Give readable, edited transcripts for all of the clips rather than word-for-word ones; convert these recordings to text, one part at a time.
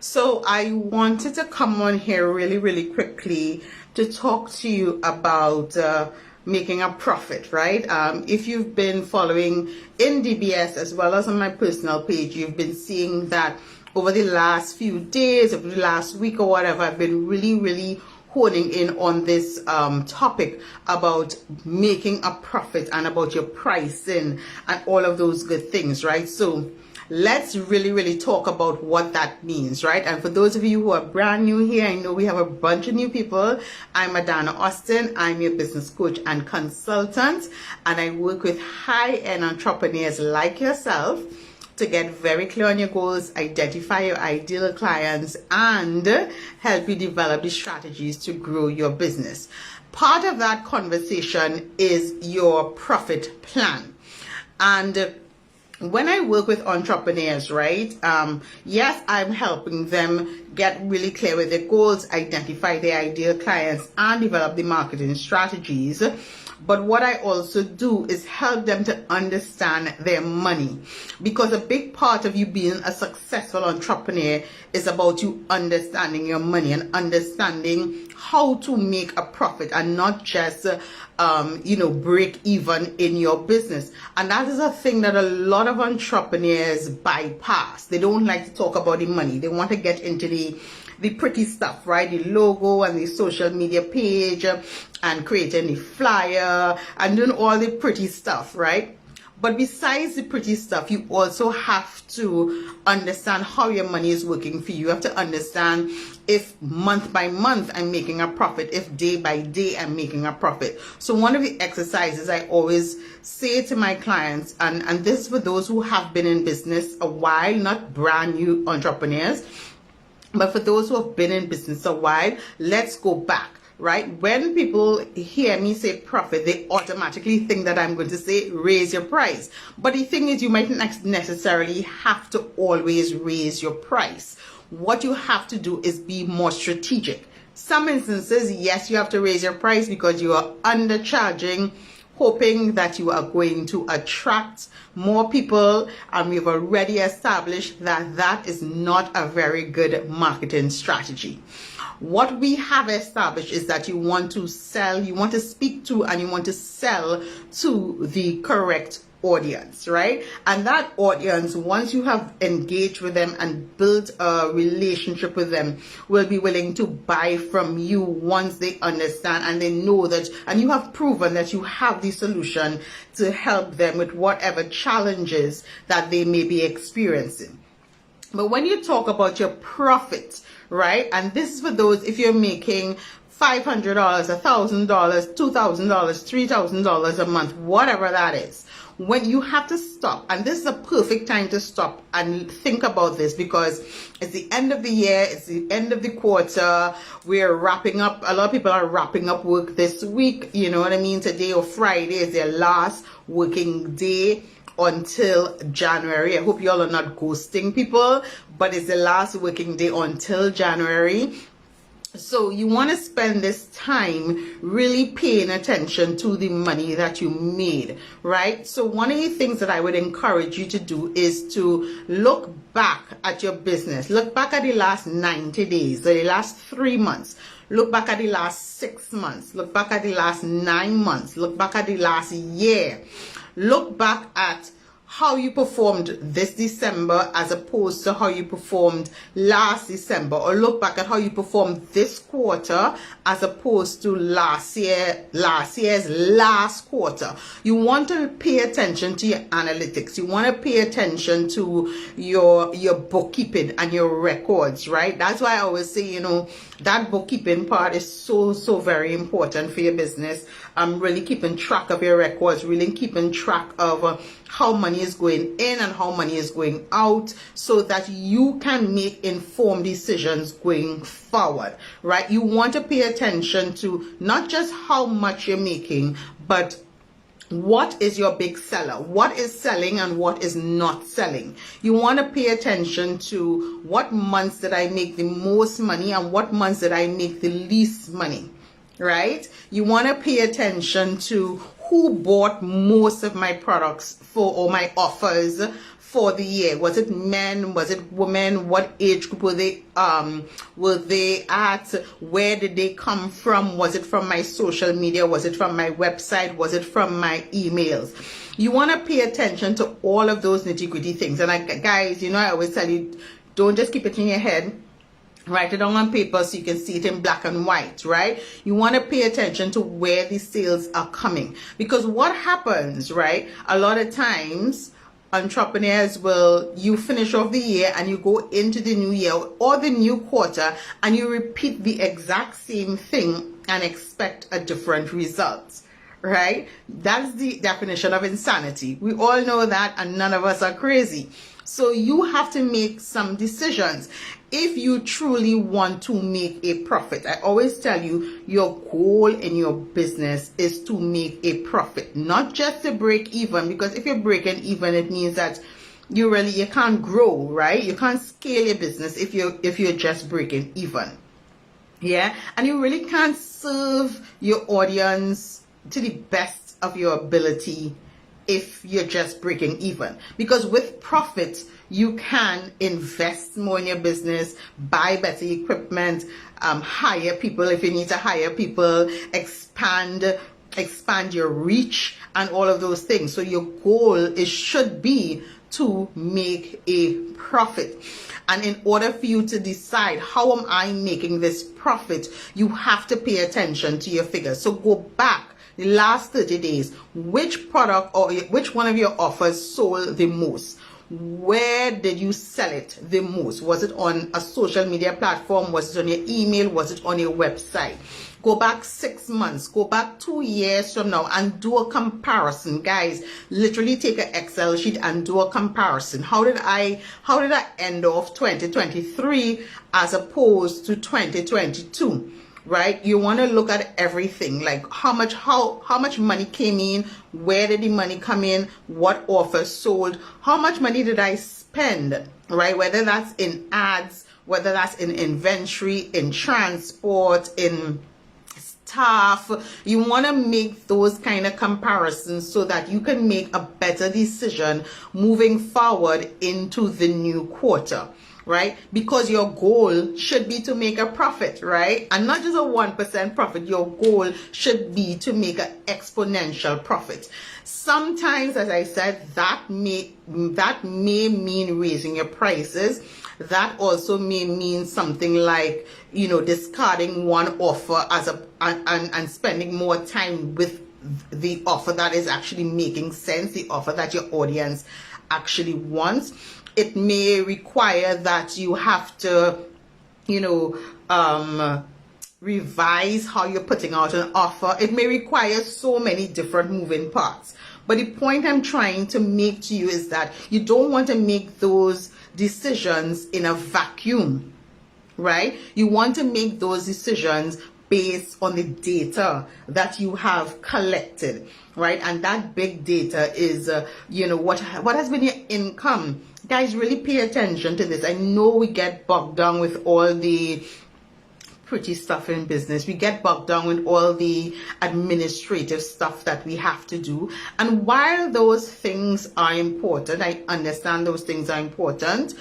So I wanted to come on here really quickly to talk to you about making a profit, right? If you've been following in DBS as well as on my personal page, you've been seeing that over the last few days, over the last week or whatever, I've been really honing in on this topic about making a profit and about your pricing and all of those good things, right? So let's really talk about what that means, right? And for those of you who are brand new here, I know we have a bunch of new people. I'm Adanna Austin. I'm your business coach and consultant, and I work with high-end entrepreneurs like yourself to get very clear on your goals, identify your ideal clients, and help you develop the strategies to grow your business. Part of that conversation is your profit plan. And when I work with entrepreneurs, right, yes, I'm helping them get really clear with their goals, identify their ideal clients, and develop the marketing strategies. But what I also do is help them to understand their money, because a big part of you being a successful entrepreneur is about you understanding your money and understanding how to make a profit and not just break even in your business. And that is a thing that a lot of entrepreneurs bypass. They don't like to talk about the money. They want to get into the pretty stuff, right? The logo and the social media page and creating the flyer and doing all the pretty stuff, right? But besides the pretty stuff, you also have to understand how your money is working for you. You have to understand if month by month I'm making a profit, if day by day I'm making a profit. So one of the exercises I always say to my clients, and this is for those who have been in business a while, not brand new entrepreneurs, but for those who have been in business a while, let's go back, right? When people hear me say profit, they automatically think that I'm going to say raise your price. But the thing is, you might not necessarily have to always raise your price. What you have to do is be more strategic. Some instances, yes, you have to raise your price because you are undercharging, hoping that you are going to attract more people, and we've already established that that is not a very good marketing strategy. What we have established is that you want to sell, you want to speak to, and you want to sell to the correct audience, right? And that audience, once you have engaged with them and built a relationship with them, will be willing to buy from you once they understand and they know that, and you have proven that you have the solution to help them with whatever challenges that they may be experiencing. But when you talk about your profit, right, and this is for those, if you're making $500, $1,000, $2,000, $3,000 a month, whatever that is, when you have to stop, and this is a perfect time to stop and think about this, because it's the end of the year, it's the end of the quarter, we're wrapping up, a lot of people are wrapping up work this week, you know what I mean? Today or Friday is their last working day until January. I hope y'all are not ghosting people, but it's the last working day until January. So you want to spend this time really paying attention to the money that you made, right? So one of the things that I would encourage you to do is to look back at your business. Look back at the last 90 days, or the last 3 months. Look back at the last 6 months. Look back at the last 9 months. Look back at the last year. Look back at how you performed this December as opposed to how you performed last December, or look back at how you performed this quarter as opposed to last year's last quarter. You want to pay attention to your analytics. You want to pay attention to your bookkeeping and your records, right? That's why I always say, you know, that bookkeeping part is so very important for your business. Really keeping track of your records, really keeping track of how money is going in and how money is going out, so that you can make informed decisions going forward, right? You want to pay attention to not just how much you're making, but what is your big seller? What is selling and what is not selling? You want to pay attention to what months did I make the most money and what months did I make the least money, right? You want to pay attention to who bought most of my products or my offers for the year. Was it men? Was it women? What age group were they at? Where did they come from? Was it from my social media? Was it from my website? Was it from my emails? You want to pay attention to all of those nitty-gritty things. And guys, I always tell you, don't just keep it in your head. Write it down on paper so you can see it in black and white, right? You want to pay attention to where the sales are coming. Because what happens, right? A lot of times, entrepreneurs you finish off the year and you go into the new year or the new quarter and you repeat the exact same thing and expect a different result, right? That's the definition of insanity. We all know that, and none of us are crazy. So you have to make some decisions if you truly want to make a profit. I always tell you, your goal in your business is to make a profit, not just to break even, because if you're breaking even, it means that you can't grow, right? You can't scale your business if you're just breaking even. Yeah, and you really can't serve your audience to the best of your ability if you're just breaking even. Because with profit, you can invest more in your business, buy better equipment, hire people if you need to hire people, expand your reach, and all of those things. So your goal should be to make a profit. And in order for you to decide, how am I making this profit, you have to pay attention to your figures. So go back the last 30 days, which product or which one of your offers sold the most? Where did you sell it the most? Was it on a social media platform? Was it on your email? Was it on your website? Go back 6 months, go back 2 years from now and do a comparison. Guys, literally take an Excel sheet and do a comparison. How did I end off 2023 as opposed to 2022? Right? You want to look at everything, like how much money came in, where did the money come in, what offers sold, how much money did I spend, right? Whether that's in ads, whether that's in inventory, in transport, in staff. You want to make those kind of comparisons so that you can make a better decision moving forward into the new quarter. Right? Because your goal should be to make a profit, right? And not just a 1% profit. Your goal should be to make an exponential profit. Sometimes, as I said, that may mean raising your prices. That also may mean something like, discarding one offer and spending more time with the offer that is actually making sense, the offer that your audience actually wants. It may require that you have to, revise how you're putting out an offer. It may require so many different moving parts. But the point I'm trying to make to you is that you don't want to make those decisions in a vacuum, right? You want to make those decisions based on the data that you have collected, right? And that big data is, what has been your income? Guys, really pay attention to this. I know we get bogged down with all the pretty stuff in business. We get bogged down with all the administrative stuff that we have to do. And while those things are important, I understand those things are important,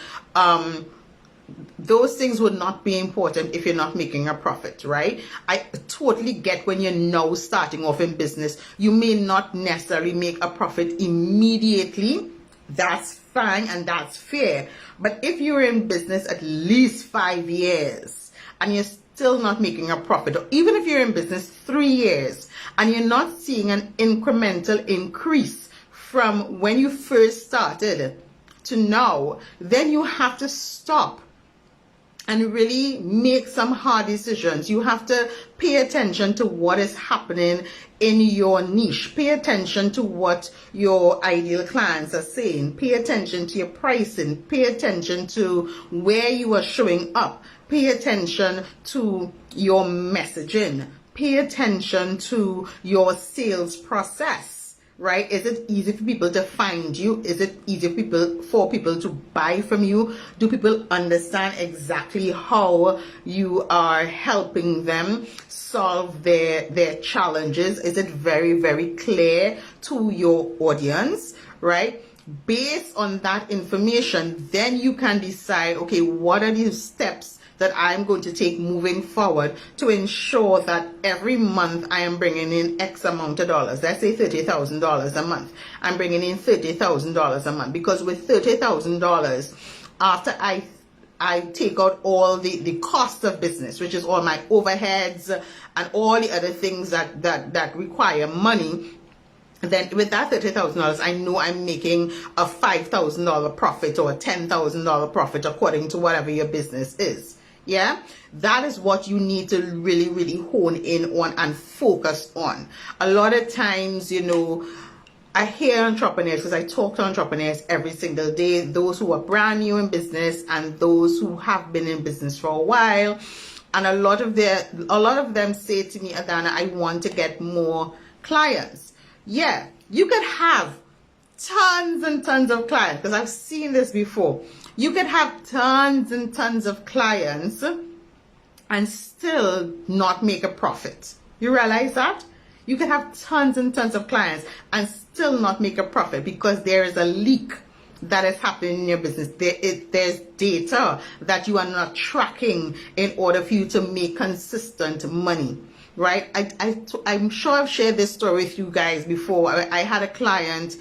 those things would not be important if you're not making a profit, right? I totally get when you're now starting off in business, you may not necessarily make a profit immediately. That's fine and that's fair. But if you're in business at least 5 years and you're still not making a profit, or even if you're in business 3 years and you're not seeing an incremental increase from when you first started to now, then you have to stop and really make some hard decisions. You have to pay attention to what is happening in your niche. Pay attention to what your ideal clients are saying. Pay attention to your pricing. Pay attention to where you are showing up. Pay attention to your messaging. Pay attention to your sales process. right? Is it easy for people to find you? Is it easy for people to buy from you? Do people understand exactly how you are helping them solve their challenges? Is it very, very clear to your audience, right? Based on that information, then you can decide, okay, what are the steps that I'm going to take moving forward to ensure that every month I am bringing in X amount of dollars. Let's say $30,000 a month. I'm bringing in $30,000 a month, because with $30,000, after I take out all the cost of business, which is all my overheads and all the other things that require money, then with that $30,000, I know I'm making a $5,000 profit or a $10,000 profit, according to whatever your business is. Yeah, that is what you need to really, really hone in on and focus on. A lot of times, you know, I hear entrepreneurs, because I talk to entrepreneurs every single day, those who are brand new in business and those who have been in business for a while. And a lot of them say to me, Adanna, I want to get more clients. Yeah, you could have tons and tons of clients, because I've seen this before. You could have tons and tons of clients and still not make a profit. You realize that? You could have tons and tons of clients and still not make a profit, because there is a leak that is happening in your business. There's data that you are not tracking in order for you to make consistent money. Right? I'm sure I've shared this story with you guys before. I had a client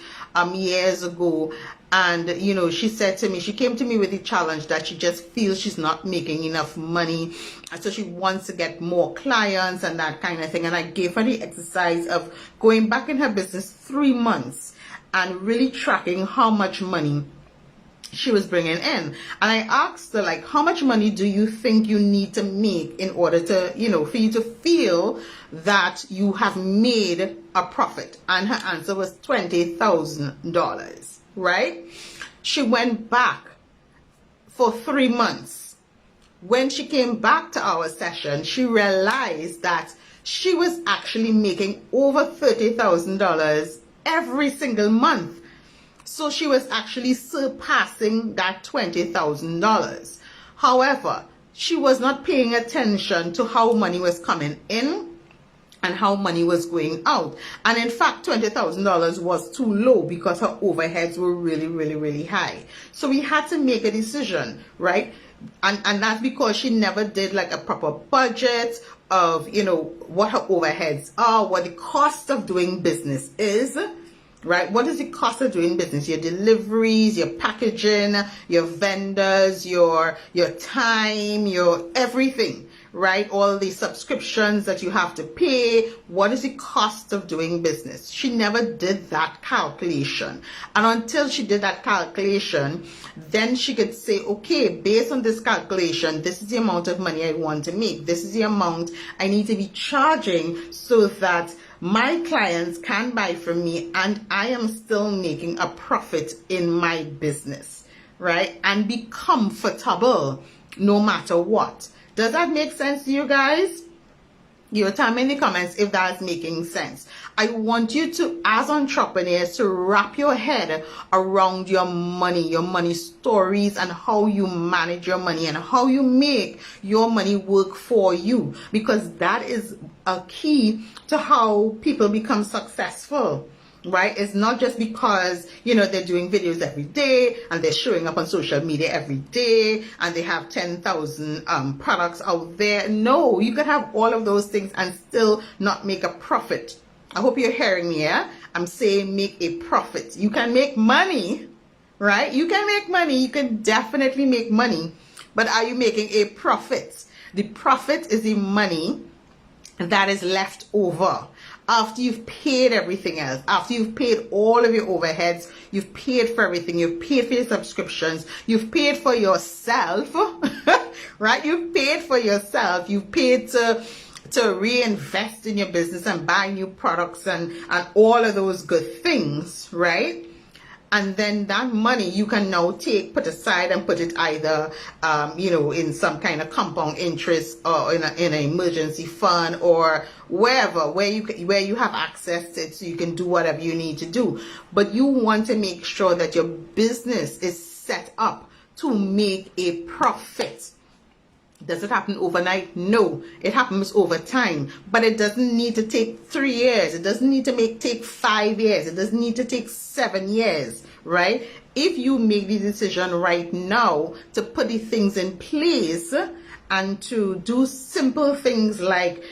years ago, and you know, she came to me with the challenge that she just feels she's not making enough money, and so she wants to get more clients and that kind of thing. And I gave her the exercise of going back in her business 3 months and really tracking how much money she was bringing in. And I asked her, like, how much money do you think you need to make in order to, you know, for you to feel that you have made a profit? And her answer was $20,000, right? She went back for 3 months. When she came back to our session, she realized that she was actually making over $30,000 every single month. So she was actually surpassing that $20,000. However, she was not paying attention to how money was coming in and how money was going out. And in fact, $20,000 was too low because her overheads were really, really, really high. So we had to make a decision, right? And that's because she never did like a proper budget of, you know, what her overheads are, what the cost of doing business is. Right? What is the cost of doing business? Your deliveries, your packaging, your vendors, your time, your everything, right? All the subscriptions that you have to pay. What is the cost of doing business? She never did that calculation. And until she did that calculation, then she could say, okay, based on this calculation, this is the amount of money I want to make. This is the amount I need to be charging so that my clients can buy from me and I am still making a profit in my business, right? And be comfortable no matter what. Does that make sense to you guys? You tell me in the comments if that's making sense. I want you to, as entrepreneurs, to wrap your head around your money stories, and how you manage your money and how you make your money work for you, because that is a key to how people become successful. Right? It's not just because, you know, they're doing videos every day and they're showing up on social media every day and they have 10,000 products out there. No, you could have all of those things and still not make a profit. I hope you're hearing me. Yeah? I'm saying make a profit. You can make money, right? You can make money. You can definitely make money. But are you making a profit? The profit is the money that is left over after you've paid everything else, after you've paid all of your overheads, you've paid for everything, you've paid for your subscriptions, you've paid for yourself, right? You've paid for yourself, you've paid to reinvest in your business and buy new products and all of those good things, right? and then that money you can now put aside and put it either in some kind of compound interest, or in an emergency fund, or wherever where you have access to it, so you can do whatever you need to do. But you want to make sure that your business is set up to make a profit. Does it happen overnight? No, it happens over time. But it doesn't need to take 3 years. It doesn't need to take 5 years. It doesn't need to take 7 years, right? If you make the decision right now to put the things in place and to do simple things like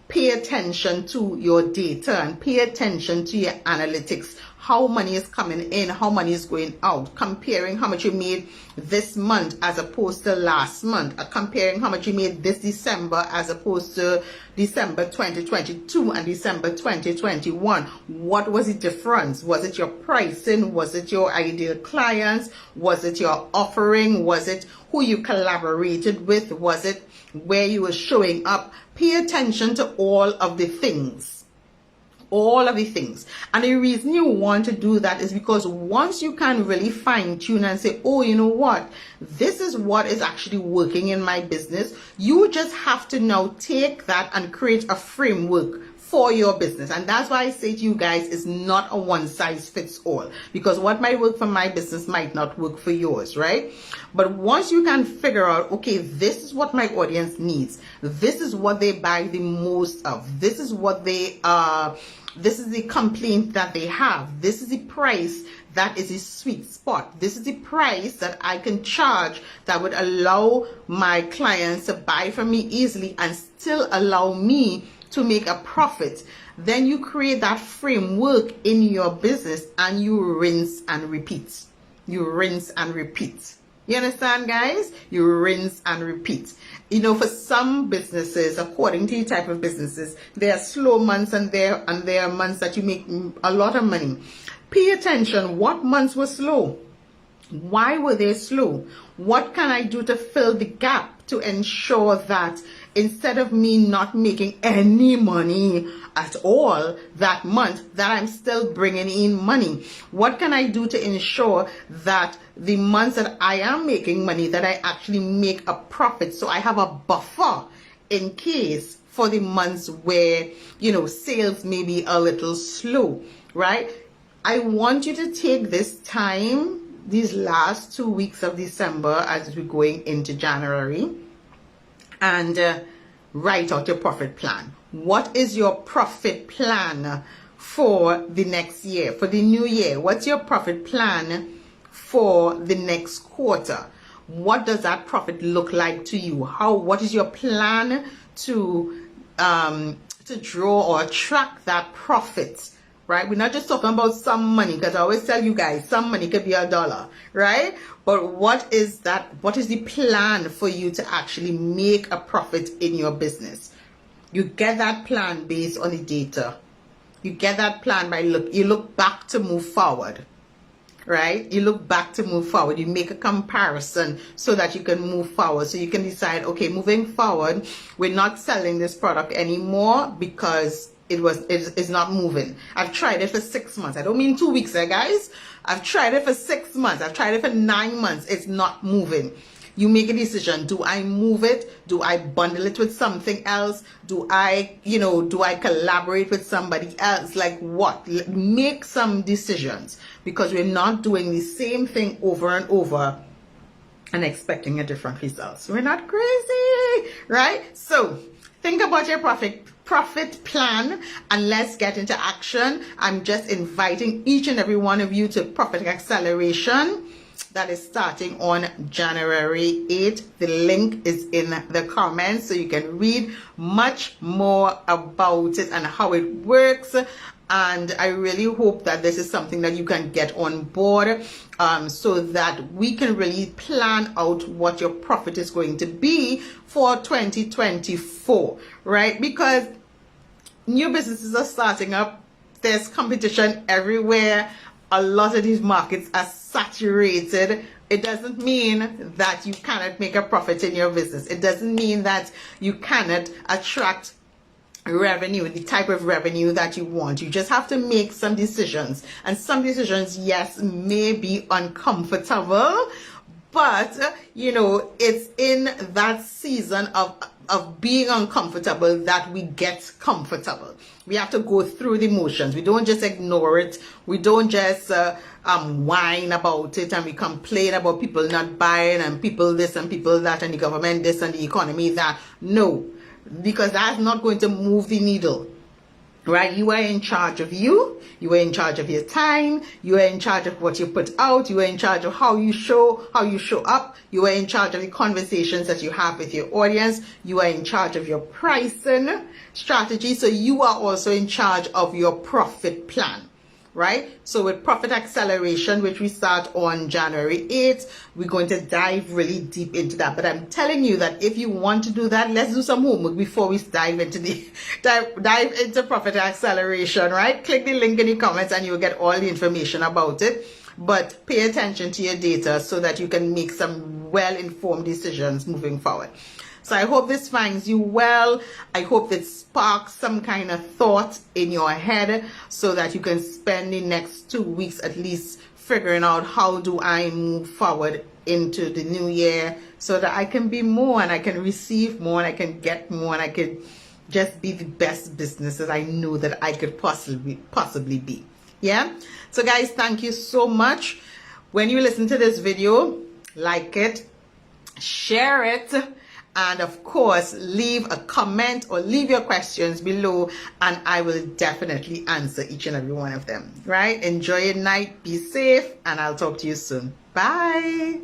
pay attention to your data and pay attention to your analytics, how money is coming in, how money is going out, comparing how much you made this month as opposed to last month, comparing how much you made this December as opposed to December 2022 and December 2021. What was the difference? Was it your pricing? Was it your ideal clients? Was it your offering? Was it who you collaborated with? Was it where you were showing up? Pay attention to all of the things. All of the things. And the reason you want to do that is because once you can really fine tune and say, oh, you know what, this is what is actually working in my business, you just have to now take that and create a framework for your business. And that's why I say to you guys, it's not a one size fits all, because what might work for my business might not work for yours, right? But once you can figure out, okay, this is what my audience needs, this is what they buy the most of, this is what they this is the complaint that they have, this is the price that is a sweet spot, this is the price that I can charge that would allow my clients to buy from me easily and still allow me to make a profit. Then you create that framework in your business and you rinse and repeat. You rinse and repeat. You understand, guys? You rinse and repeat. You know, for some businesses, according to the type of businesses, there are slow months and there are months that you make a lot of money. Pay attention. What months were slow? Why were they slow? What can I do to fill the gap to ensure that instead of me not making any money at all that month, that I'm still bringing in money? What can I do to ensure that the months that I am making money, that I actually make a profit, so I have a buffer in case for the months where, you know, sales may be a little slow, right? I want you to take this time, these last 2 weeks of December as we're going into January, and write out your profit plan. What is your profit plan for the next year, for the new year? What's your profit plan for the next quarter? What does that profit look like to you? What is your plan to draw or track that profit? Right? We're not just talking about some money, because I always tell you guys, some money could be $1, right? But what is that? What is the plan for you to actually make a profit in your business? You get that plan based on the data. You get that plan by you look back to move forward, right? You look back to move forward. You make a comparison so that you can move forward. So you can decide, okay, moving forward, we're not selling this product anymore because it's not moving. I've tried it for 6 months. I don't mean 2 weeks, guys. I've tried it for 6 months. I've tried it for 9 months. It's not moving. You make a decision. Do I move it? Do I bundle it with something else? Do I collaborate with somebody else? Like what? Make some decisions, because we're not doing the same thing over and over and expecting a different result. We're not crazy, right? So think about your profit plan and let's get into action. I'm just inviting each and every one of you to Profit Acceleration that is starting on January 8th. The link is in the comments so you can read much more about it and how it works. And I really hope that this is something that you can get on board, so that we can really plan out what your profit is going to be for 2024, right? Because new businesses are starting up. There's competition everywhere. A lot of these markets are saturated. It doesn't mean that you cannot make a profit in your business. It doesn't mean that you cannot attract revenue, the type of revenue that you want. You just have to make some decisions, and some decisions, yes, may be uncomfortable, but you know, it's in that season of being uncomfortable that we get comfortable. We have to go through the motions. We don't just ignore it. We don't just whine about it, and we complain about people not buying and people this and people that and the government this and the economy that. No, because that's not going to move the needle. Right? You are in charge of you. You are in charge of your time. You are in charge of what you put out. You are in charge of how you show up. You are in charge of the conversations that you have with your audience. You are in charge of your pricing strategy. So you are also in charge of your profit plan. Right? So with Profit Acceleration, which we start on January 8th, we're going to dive really deep into that. But I'm telling you that if you want to do that, let's do some homework before we dive into dive into Profit Acceleration, right? Click the link in the comments and you'll get all the information about it. But pay attention to your data so that you can make some well-informed decisions moving forward. So I hope this finds you well. I hope it sparks some kind of thought in your head so that you can spend the next 2 weeks at least figuring out how do I move forward into the new year so that I can be more and I can receive more and I can get more and I could just be the best business that I know that I could possibly be. Yeah. So guys, thank you so much. When you listen to this video, like it, share it, and of course, leave a comment or leave your questions below and I will definitely answer each and every one of them, right? Enjoy your night, be safe, and I'll talk to you soon. Bye.